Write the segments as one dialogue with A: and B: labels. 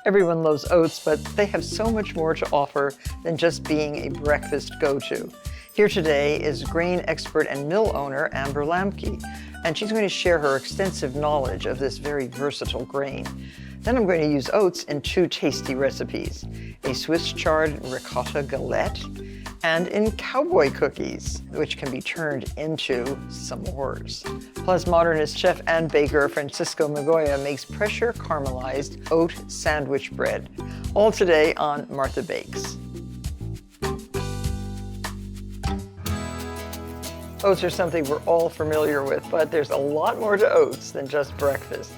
A: Everyone loves oats, but they have so much more to offer than just being a breakfast go-to. Here today is grain expert and mill owner Amber Lambke, and she's going to share her extensive knowledge of this very versatile grain. Then I'm going to use oats in two tasty recipes, a Swiss chard ricotta galette and in cowboy cookies, which can be turned into s'mores. Plus, modernist chef and baker Francisco Migoya makes pressure caramelized oat sandwich bread. All today on Martha Bakes. Oats are something we're all familiar with, but there's a lot more to oats than just breakfast.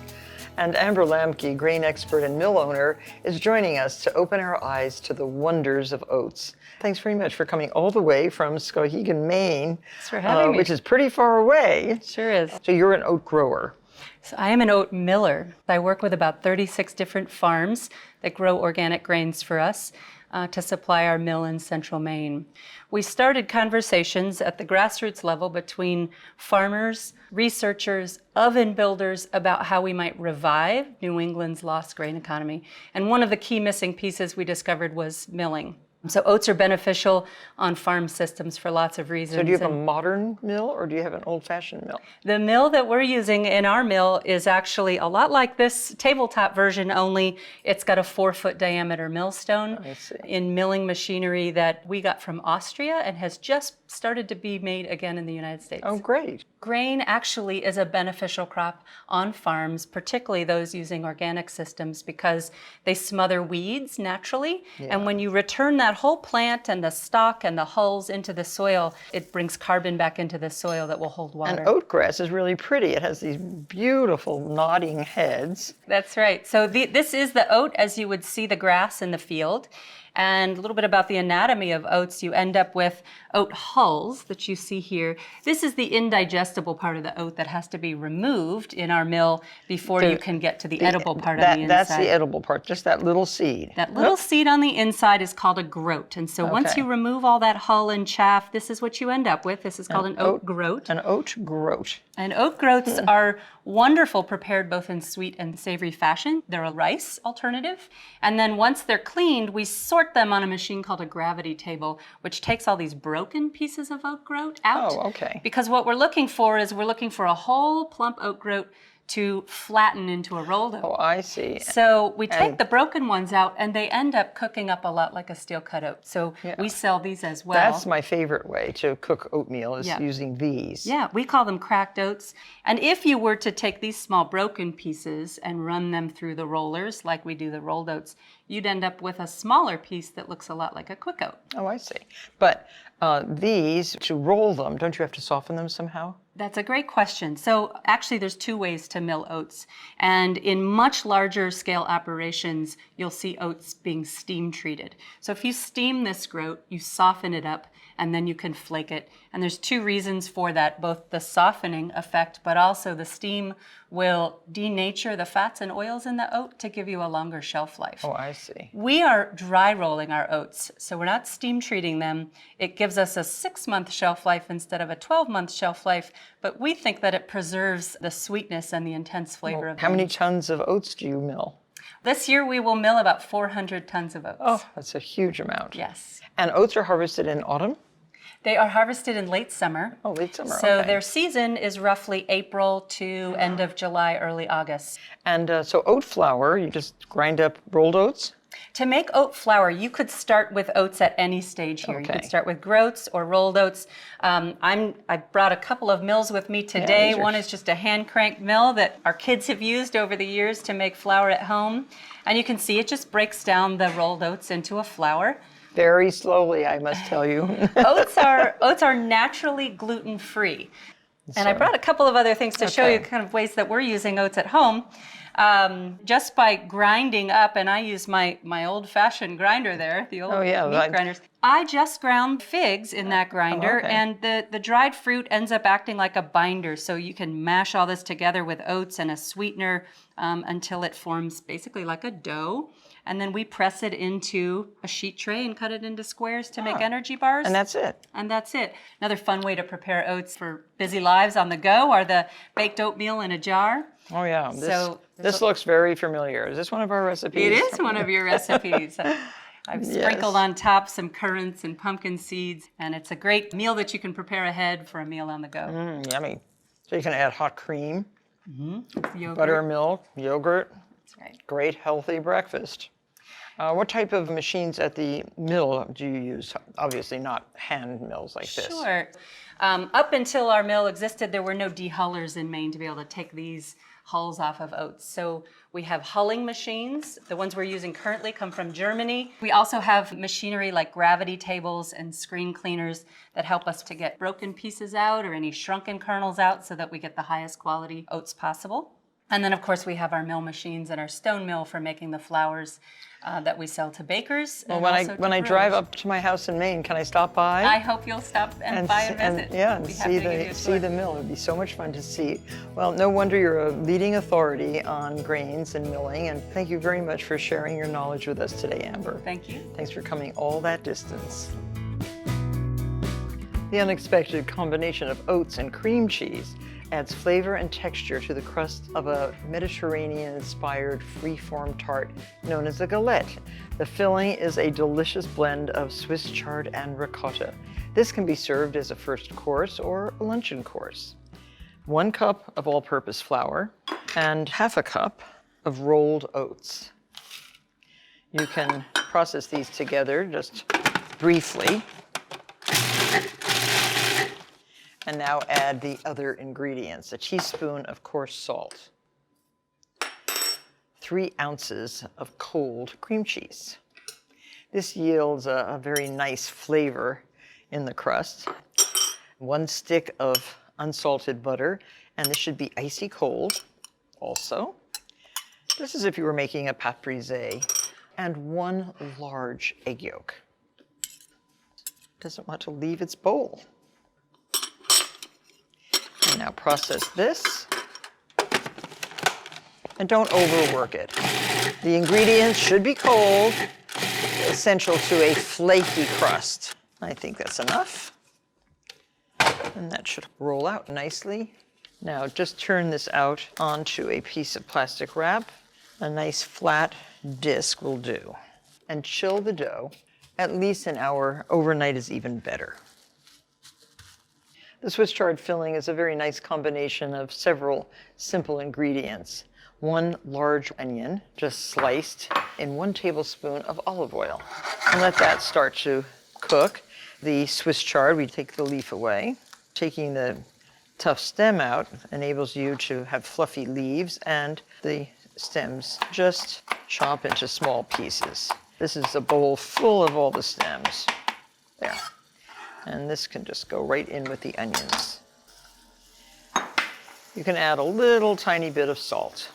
A: And Amber Lambke, grain expert and mill owner, is joining us to open our eyes to the wonders of oats. Thanks very much for coming all the way from Skowhegan, Maine.
B: Thanks for having me.
A: Which is pretty far away.
B: It sure is.
A: So you're an oat grower.
B: So I am an oat miller. I work with about 36 different farms that grow organic grains for us to supply our mill in central Maine. We started conversations at the grassroots level between farmers, researchers, oven builders about how we might revive New England's lost grain economy. And one of the key missing pieces we discovered was milling. So oats are beneficial on farm systems for lots of reasons.
A: So do you have a modern mill or do you have an old-fashioned mill?
B: The mill that we're using in our mill is actually a lot like this tabletop version, only it's got a 4-foot diameter millstone in milling machinery that we got from Austria and has just started to be made again in the United States.
A: Oh, great.
B: Grain actually is a beneficial crop on farms, particularly those using organic systems, because they smother weeds naturally. Yeah. And when you return that whole plant and the stalk and the hulls into the soil, it brings carbon back into the soil that will hold water.
A: And oatgrass is really pretty. It has these beautiful nodding heads.
B: That's right. So this is the oat as you would see the grass in the field. And a little bit about the anatomy of oats, you end up with oat hulls that you see here. This is the indigestible part of the oat that has to be removed in our mill before you can get to the edible part on the inside.
A: That's the edible part, just that little seed.
B: That little seed on the inside is called a groat. And so once you remove all that hull and chaff, this is what you end up with. This is called an oat groat.
A: An oat groat.
B: And oat groats are wonderful, prepared both in sweet and savory fashion. They're a rice alternative. And then once they're cleaned, we sort them on a machine called a gravity table, which takes all these broken pieces of oat groat out.
A: Oh, okay.
B: Because what we're looking for is we're looking for a whole plump oat groat to flatten into a rolled oat.
A: Oh, I see.
B: So we take the broken ones out and they end up cooking up a lot like a steel cut oat. So we sell these as well.
A: That's my favorite way to cook oatmeal is using these.
B: Yeah, we call them cracked oats. And if you were to take these small broken pieces and run them through the rollers like we do the rolled oats, you'd end up with a smaller piece that looks a lot like a quick oat.
A: Oh, I see. But these, to roll them, don't you have to soften them somehow?
B: That's a great question. So actually there's two ways to mill oats. And in much larger scale operations, you'll see oats being steam treated. So if you steam this groat, you soften it up, and then you can flake it. And there's two reasons for that, both the softening effect, but also the steam will denature the fats and oils in the oat to give you a longer shelf life.
A: Oh, I see.
B: We are dry rolling our oats, so we're not steam treating them. It gives us a 6-month shelf life instead of a 12-month shelf life, but we think that it preserves the sweetness and the intense flavor of them.
A: How many tons of oats do you mill?
B: This year we will mill about 400 tons of oats.
A: Oh, that's a huge amount.
B: Yes.
A: And oats are harvested in autumn?
B: They are harvested in late summer.
A: Oh, late summer,
B: So their season is roughly April to end of July, early August.
A: And so oat flour, you just grind up rolled oats?
B: To make oat flour, you could start with oats at any stage here. You could start with groats or rolled oats. I brought a couple of mills with me today. One is just a hand-cranked mill that our kids have used over the years to make flour at home. And you can see it just breaks down the rolled oats into a flour.
A: Very slowly, I must tell you.
B: Oats are naturally gluten-free. And I brought a couple of other things to show you kind of ways that we're using oats at home. Just by grinding up, and I use my old-fashioned grinder there, the old meat grinders. I just ground figs in that grinder, and the dried fruit ends up acting like a binder, so you can mash all this together with oats and a sweetener until it forms basically like a dough. And then we press it into a sheet tray and cut it into squares to make energy bars.
A: And that's it.
B: And that's it. Another fun way to prepare oats for busy lives on the go are the baked oatmeal in a jar.
A: Oh yeah, This looks very familiar. Is this one of our recipes?
B: It is one of your recipes. I've sprinkled on top some currants and pumpkin seeds, and it's a great meal that you can prepare ahead for a meal on the go.
A: Yummy. So you can add hot cream,
B: Yogurt.
A: buttermilk, yogurt.
B: That's right.
A: Great healthy breakfast. What type of machines at the mill do you use? Obviously not hand mills like this.
B: Sure. Up until our mill existed, there were no dehullers in Maine to be able to take these hulls off of oats. So we have hulling machines. The ones we're using currently come from Germany. We also have machinery like gravity tables and screen cleaners that help us to get broken pieces out or any shrunken kernels out so that we get the highest quality oats possible. And then, of course, we have our mill machines and our stone mill for making the flours that we sell to bakers.
A: Well, when I drive up to my house in Maine, can I stop by?
B: I hope you'll stop and buy a visit.
A: And see the mill. It'd be so much fun to see. Well, no wonder you're a leading authority on grains and milling, and thank you very much for sharing your knowledge with us today, Amber.
B: Thank you.
A: Thanks for coming all that distance. The unexpected combination of oats and cream cheese adds flavor and texture to the crust of a Mediterranean-inspired free-form tart known as a galette. The filling is a delicious blend of Swiss chard and ricotta. This can be served as a first course or a luncheon course. 1 cup of all-purpose flour and ½ a cup of rolled oats. You can process these together just briefly. And now add the other ingredients. A teaspoon of coarse salt, 3 ounces of cold cream cheese. This yields a very nice flavor in the crust. 1 stick of unsalted butter, and this should be icy cold also. This is if you were making a pâte brisée. And 1 large egg yolk. Doesn't want to leave its bowl. And now process this, and don't overwork it. The ingredients should be cold, essential to a flaky crust. I think that's enough. And that should roll out nicely. Now just turn this out onto a piece of plastic wrap. A nice flat disc will do. And chill the dough. At least an hour overnight is even better. The Swiss chard filling is a very nice combination of several simple ingredients. 1 large onion, just sliced, in 1 tablespoon of olive oil. And let that start to cook. The Swiss chard, we take the leaf away. Taking the tough stem out enables you to have fluffy leaves, and the stems just chop into small pieces. This is a bowl full of all the stems. There. And this can just go right in with the onions. You can add a little tiny bit of salt.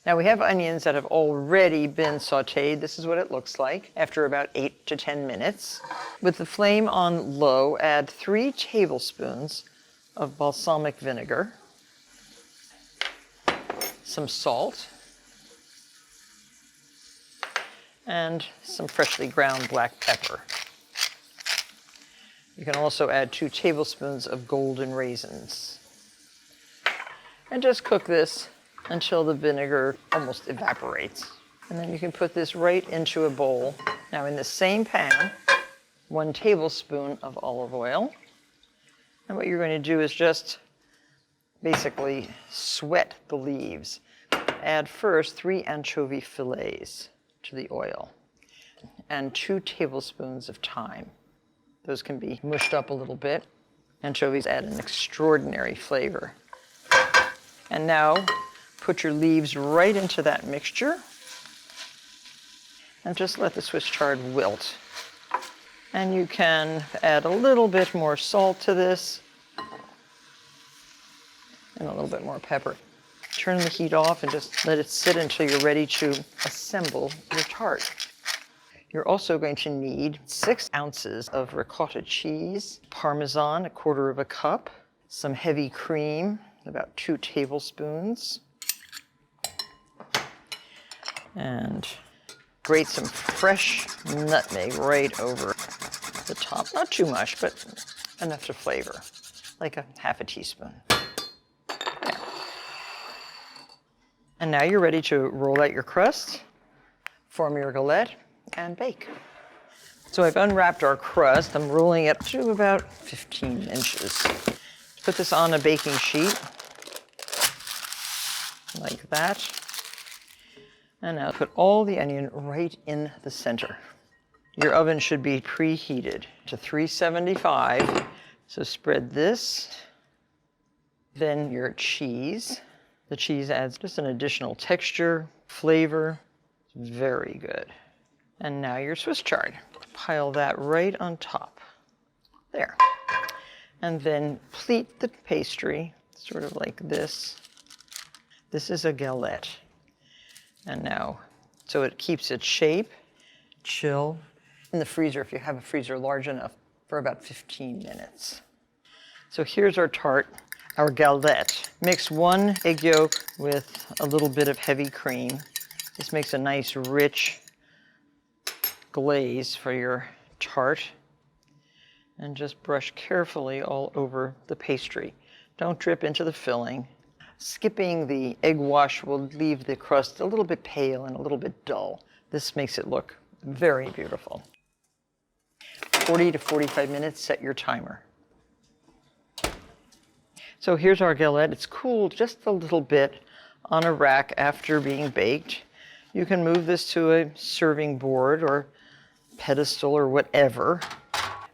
A: Now we have onions that have already been sauteed. This is what it looks like after about 8 to 10 minutes. With the flame on low, add 3 tablespoons of balsamic vinegar, some salt, and some freshly ground black pepper. You can also add 2 tablespoons of golden raisins. And just cook this until the vinegar almost evaporates. And then you can put this right into a bowl. Now in the same pan, 1 tablespoon of olive oil. And what you're going to do is just basically sweat the leaves. Add first 3 anchovy fillets to the oil and 2 tablespoons of thyme. Those can be mushed up a little bit. Anchovies add an extraordinary flavor. And now put your leaves right into that mixture and just let the Swiss chard wilt. And you can add a little bit more salt to this and a little bit more pepper. Turn the heat off and just let it sit until you're ready to assemble your tart. You're also going to need 6 ounces of ricotta cheese, Parmesan, 1/4 cup, some heavy cream, about 2 tablespoons, and grate some fresh nutmeg right over the top. Not too much, but enough to flavor, like a ½ a teaspoon. And now you're ready to roll out your crust, form your galette, and bake. So I've unwrapped our crust. I'm rolling it to about 15 inches. Put this on a baking sheet, like that. And now put all the onion right in the center. Your oven should be preheated to 375. So spread this, then your cheese. The cheese adds just an additional texture, flavor. It's very good. And now your Swiss chard. Pile that right on top. There. And then pleat the pastry, sort of like this. This is a galette. And now, so it keeps its shape, chill in the freezer, if you have a freezer large enough, for about 15 minutes. So here's our tart, our galette. Mix 1 egg yolk with a little bit of heavy cream. This makes a nice, rich glaze for your tart. And just brush carefully all over the pastry. Don't drip into the filling. Skipping the egg wash will leave the crust a little bit pale and a little bit dull. This makes it look very beautiful. 40 to 45 minutes, set your timer. So here's our galette. It's cooled just a little bit on a rack after being baked. You can move this to a serving board or pedestal or whatever.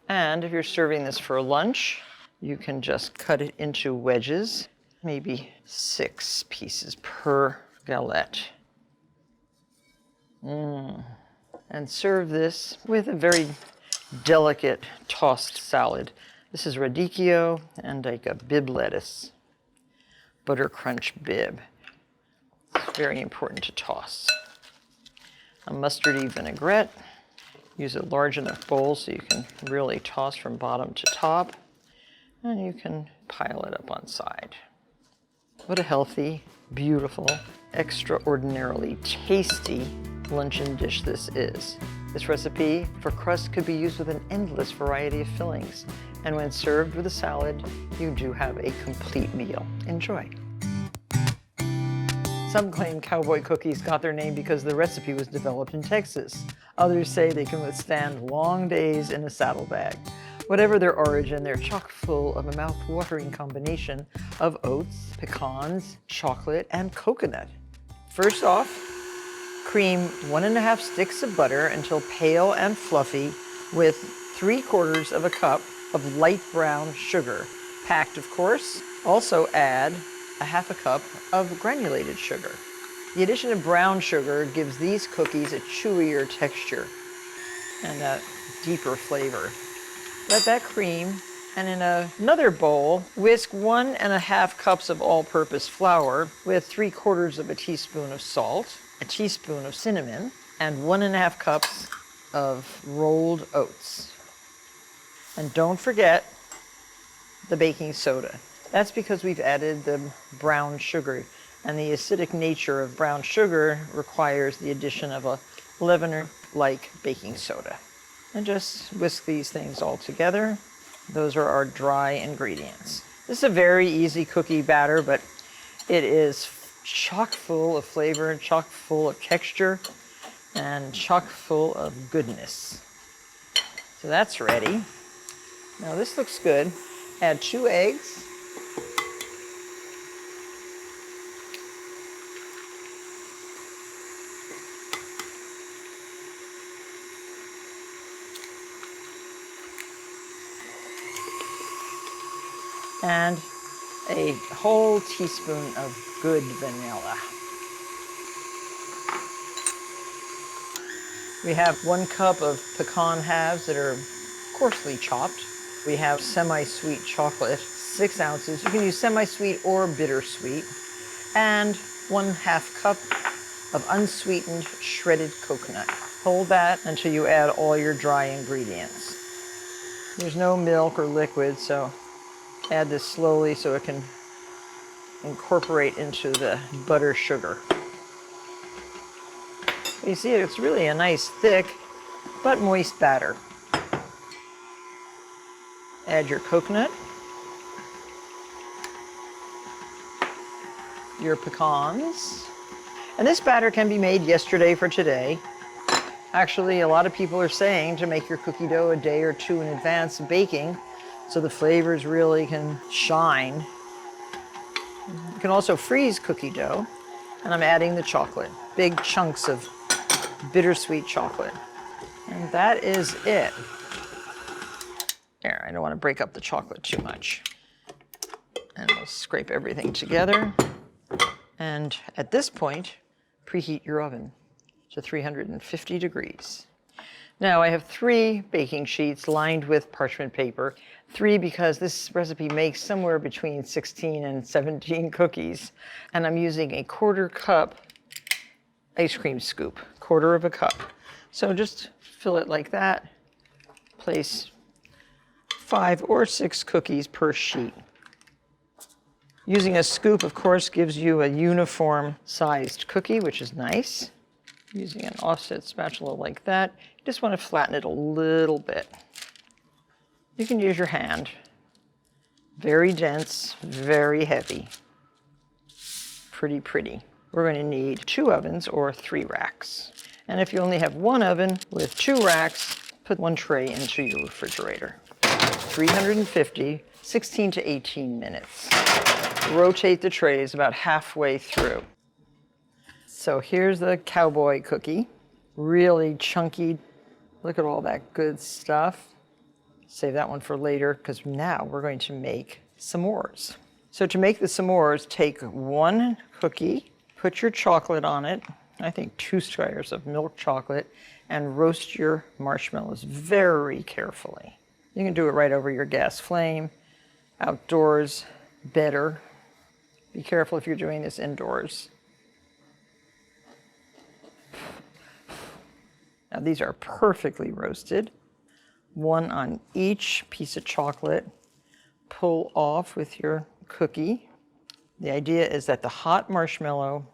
A: And if you're serving this for lunch, you can just cut it into wedges, maybe 6 pieces per galette. And serve this with a very delicate tossed salad. This is radicchio and like a bib lettuce, butter crunch bib. It's very important to toss. A mustardy vinaigrette. Use a large enough bowl so you can really toss from bottom to top. And you can pile it up on side. What a healthy, beautiful, extraordinarily tasty luncheon dish this is. This recipe for crust could be used with an endless variety of fillings. And when served with a salad, you do have a complete meal. Enjoy. Some claim Cowboy Cookies got their name because the recipe was developed in Texas. Others say they can withstand long days in a saddlebag. Whatever their origin, they're chock full of a mouth-watering combination of oats, pecans, chocolate, and coconut. First off, cream 1½ sticks of butter until pale and fluffy with 3/4 of a cup of light brown sugar, packed of course. Also add a ½ cup of granulated sugar. The addition of brown sugar gives these cookies a chewier texture and a deeper flavor. Let that cream, and in another bowl, whisk 1½ cups of all-purpose flour with 3/4 of a teaspoon of salt, a teaspoon of cinnamon, and 1½ cups of rolled oats. And don't forget the baking soda. That's because we've added the brown sugar, and the acidic nature of brown sugar requires the addition of a leavener like baking soda. And just whisk these things all together. Those are our dry ingredients. This is a very easy cookie batter, but it is chock full of flavor, chock full of texture, and chock full of goodness. So that's ready. Now this looks good. Add 2 eggs. And a whole teaspoon of good vanilla. We have 1 cup of pecan halves that are coarsely chopped. We have semi-sweet chocolate, 6 ounces. You can use semi-sweet or bittersweet. And 1/2 cup of unsweetened shredded coconut. Hold that until you add all your dry ingredients. There's no milk or liquid, so add this slowly so it can incorporate into the butter sugar. You see, it's really a nice thick but moist batter. Add your coconut, your pecans, And this batter can be made yesterday for today. Actually, a lot of people are saying to make your cookie dough a day or two in advance of baking so the flavors really can shine. You can also freeze cookie dough, and I'm adding the chocolate, big chunks of bittersweet chocolate. And that is it. There, I don't want to break up the chocolate too much. And we'll scrape everything together. And at this point, preheat your oven to 350 degrees. Now I have 3 baking sheets lined with parchment paper. 3 because this recipe makes somewhere between 16 and 17 cookies. And I'm using a 1/4 cup ice cream scoop, 1/4 of a cup. So just fill it like that. Place 5 or 6 cookies per sheet. Using a scoop, of course, gives you a uniform sized cookie, which is nice. Using an offset spatula like that, you just want to flatten it a little bit. You can use your hand. Very dense, very heavy. Pretty pretty. We're going to need 2 ovens or 3 racks. And if you only have 1 oven with 2 racks, put 1 tray into your refrigerator. 350, 16 to 18 minutes. Rotate the trays about halfway through. So here's the cowboy cookie, really chunky. Look at all that good stuff. Save that one for later because now we're going to make s'mores. So to make the s'mores, take 1 cookie, put your chocolate on it, I think 2 squares of milk chocolate, and roast your marshmallows very carefully. You can do it right over your gas flame. Outdoors, better. Be careful if you're doing this indoors. Now these are perfectly roasted. 1 on each piece of chocolate. Pull off with your cookie. The idea is that the hot marshmallow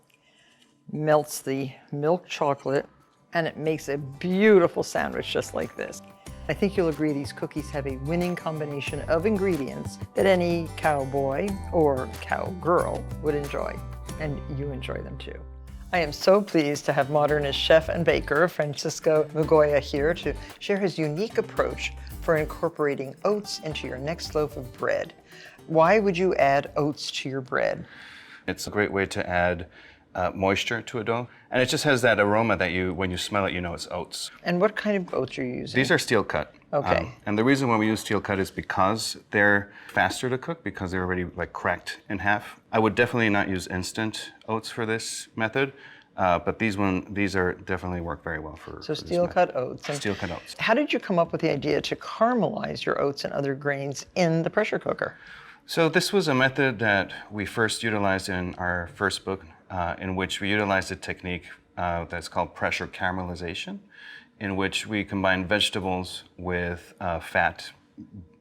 A: melts the milk chocolate and it makes a beautiful sandwich just like this. I think you'll agree these cookies have a winning combination of ingredients that any cowboy or cowgirl would enjoy, and you enjoy them too. I am so pleased to have Modernist chef and baker Francisco Migoya here to share his unique approach for incorporating oats into your next loaf of bread. Why would you add oats to your bread?
C: It's a great way to add moisture to a dough, and it just has that aroma that when you smell it, you know it's oats.
A: And what kind of oats are you using?
C: These are steel cut.
A: Okay.
C: And the reason why we use steel cut is because they're faster to cook, because they're already like cracked in half. I would definitely not use instant oats for this method, but these are definitely work very well for.
A: So steel cut oats. And
C: steel cut oats.
A: How did you come up with the idea to caramelize your oats and other grains in the pressure cooker?
C: So this was a method that we first utilized in our first book, in which we utilized a technique that's called pressure caramelization, in which we combine vegetables with fat,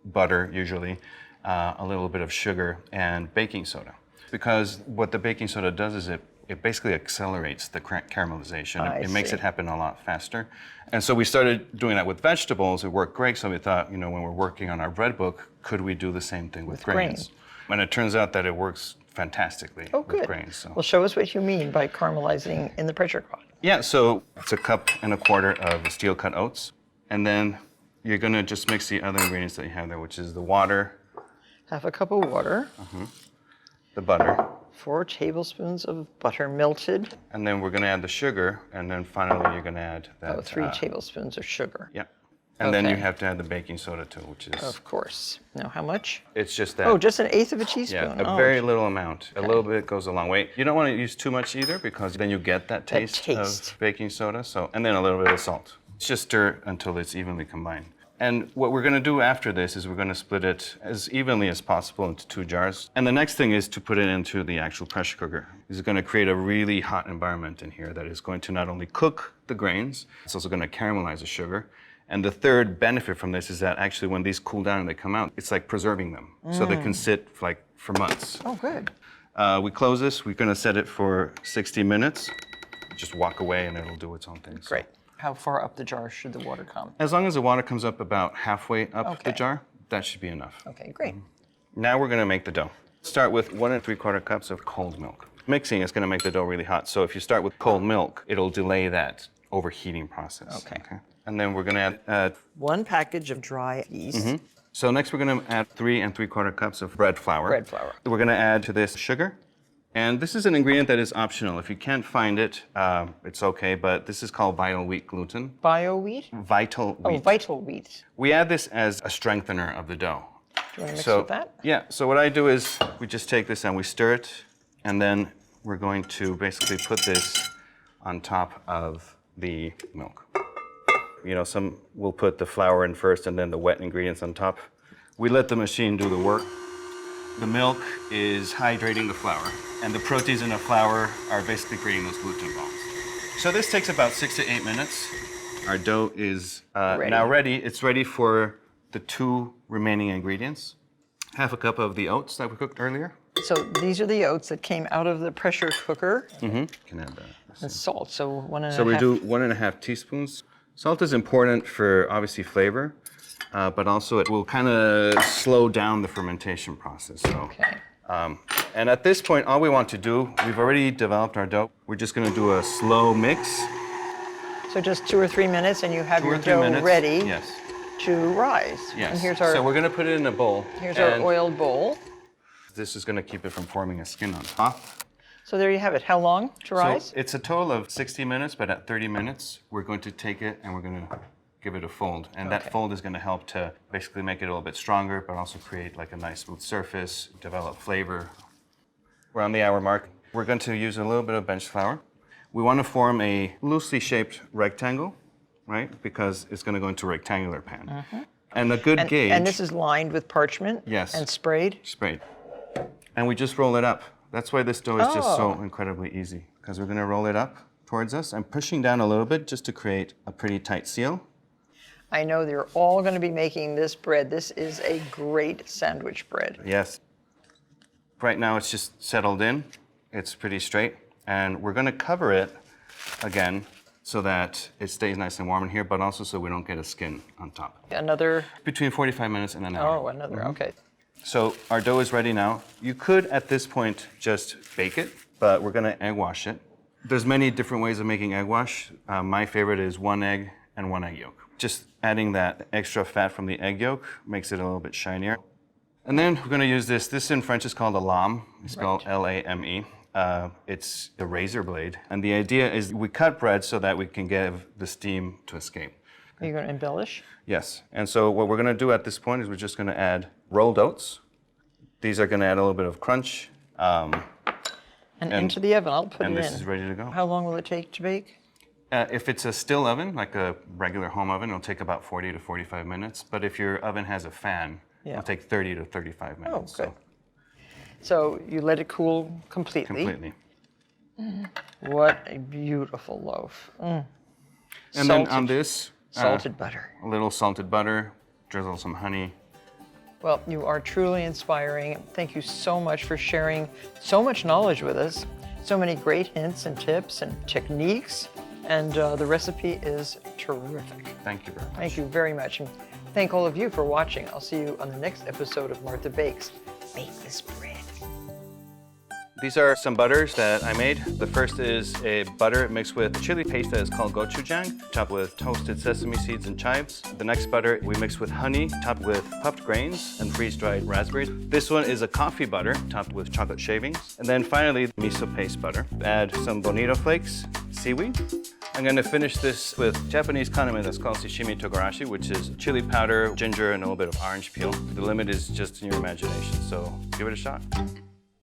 C: butter usually, a little bit of sugar, and baking soda. Because what the baking soda does is it basically accelerates the caramelization. It makes it happen a lot faster. And so we started doing that with vegetables. It worked great, so we thought, when we're working on our bread book, could we do the same thing with grains? And it turns out that it works fantastically with grains. So.
A: Well, show us what you mean by caramelizing in the pressure pot.
C: Yeah, so it's 1.25 cups of steel cut oats. And then you're gonna just mix the other ingredients that you have there, which is the water.
A: 1/2 cup of water.
C: The butter.
A: 4 tablespoons of butter melted.
C: And then we're gonna add the sugar, and then finally you're gonna add that.
A: 3 tablespoons of sugar.
C: Yeah. And then you have to add the baking soda too, which is...
A: Of course. Now, how much?
C: It's just that.
A: Oh, just 1/8 of a teaspoon.
C: Yeah, a very little amount. A little bit goes a long way. You don't want to use too much either, because then you get that taste of baking soda. So, and then a little bit of salt. Just stir until it's evenly combined. And what we're going to do after this is we're going to split it as evenly as possible into 2 jars. And the next thing is to put it into the actual pressure cooker. This is going to create a really hot environment in here that is going to not only cook the grains, it's also going to caramelize the sugar. And the third benefit from this is that actually when these cool down and they come out, it's like preserving them. So they can sit for months.
A: Oh, good.
C: We close this. We're going to set it for 60 minutes. Just walk away and it'll do its own thing.
A: Great. How far up the jar should the water come?
C: As long as the water comes up about halfway up the jar, that should be enough.
A: Okay, great.
C: Now we're going to make the dough. Start with 1 3/4 cups of cold milk. Mixing is going to make the dough really hot. So if you start with cold milk, it'll delay that overheating process.
A: Okay.
C: And then we're going to add
A: 1 package of dry yeast.
C: So next we're going to add 3 3/4 cups of bread flour.
A: Bread flour.
C: We're going to add to this sugar. And this is an ingredient that is optional. If you can't find it, it's okay, but this is called vital wheat gluten.
A: Bio wheat?
C: Vital wheat.
A: Oh, vital wheat.
C: We add this as a strengthener of the dough.
A: Do you want to mix with that?
C: Yeah, so what I do is we just take this and we stir it, and then we're going to basically put this on top of the milk. You know, some will put the flour in first and then the wet ingredients on top. We let the machine do the work. The milk is hydrating the flour, and the proteins in the flour are basically creating those gluten bombs. So this takes about 6 to 8 minutes. Our dough is now ready. It's ready for the 2 remaining ingredients. Half a cup of the oats that we cooked earlier.
A: So these are the oats that came out of the pressure cooker.
C: Can add that.
A: And salt, so 1.5.
C: So we do 1.5 teaspoons. Salt is important for obviously flavor, but also it will kind of slow down the fermentation process. So,
A: Okay.
C: And at this point, all we want to do, we've already developed our dough. We're just going to do a slow mix.
A: So just 2 or 3 minutes and you have
C: 2
A: your
C: or 3
A: dough
C: minutes.
A: ready
C: Yes.
A: to rise.
C: Yes.
A: And here's our,
C: So we're going to put it in a bowl.
A: here's our
C: and
A: oiled bowl.
C: This is going to keep it from forming a skin on top.
A: So there you have it. How long to rise?
C: So it's a total of 60 minutes, but at 30 minutes, we're going to take it and we're going to give it a fold. And
A: Okay.
C: that fold is going to help to basically make it a little bit stronger, but also create like a nice smooth surface, develop flavor. We're on the hour mark. We're going to use a little bit of bench flour. We want to form a loosely shaped rectangle, right? Because it's going to go into a rectangular pan. And a good gauge.
A: And this is lined with parchment?
C: Yes.
A: And sprayed?
C: Sprayed. And we just roll it up. That's why this dough is just so
A: Oh.
C: incredibly easy, because we're going to roll it up towards us. I'm pushing down a little bit just to create a pretty tight seal.
A: I know they're all going to be making this bread. This is a great sandwich bread.
C: Yes. Right now it's just settled in. It's pretty straight. And we're going to cover it again so that it stays nice and warm in here, but also so we don't get a skin on top.
A: Another,
C: Between 45 minutes and an hour.
A: another, okay.
C: So our dough is ready now. You could, at this point, just bake it, but we're gonna egg wash it. There's many different ways of making egg wash. My favorite is 1 egg and 1 egg yolk. Just adding that extra fat from the egg yolk makes it a little bit shinier. And then we're gonna use this. This in French is called a lame. It's spelled L-A-M-E. It's a razor blade. And the idea is we cut bread so that we can give the steam to escape.
A: Are you going to embellish?
C: Yes, and so what we're gonna do at this point is we're just gonna add rolled oats. These are gonna add a little bit of crunch.
A: And into the oven, I'll put it in.
C: And this is ready to go.
A: How long will it take to bake?
C: If it's a still oven, like a regular home oven, it'll take about 40 to 45 minutes. But if your oven has a fan, it'll take 30 to 35 minutes.
A: Oh, good. So you let it cool completely.
C: Completely.
A: What a beautiful loaf.
C: And
A: Salted.
C: then on this,
A: Salted butter.
C: a little salted butter, drizzle some honey.
A: Well, you are truly inspiring. Thank you so much for sharing so much knowledge with us. So many great hints and tips and techniques. And the recipe is terrific.
C: Thank you very much.
A: Thank you very much. And thank all of you for watching. I'll see you on the next episode of Martha Bakes. Bake this bread.
C: These are some butters that I made. The first is a butter mixed with chili paste that is called gochujang, topped with toasted sesame seeds and chives. The next butter we mix with honey, topped with puffed grains and freeze-dried raspberries. This one is a coffee butter, topped with chocolate shavings. And then finally, miso paste butter. Add some bonito flakes, seaweed. I'm going to finish this with Japanese condiment that's called sashimi togarashi, which is chili powder, ginger, and a little bit of orange peel. The limit is just in your imagination, so give it a shot.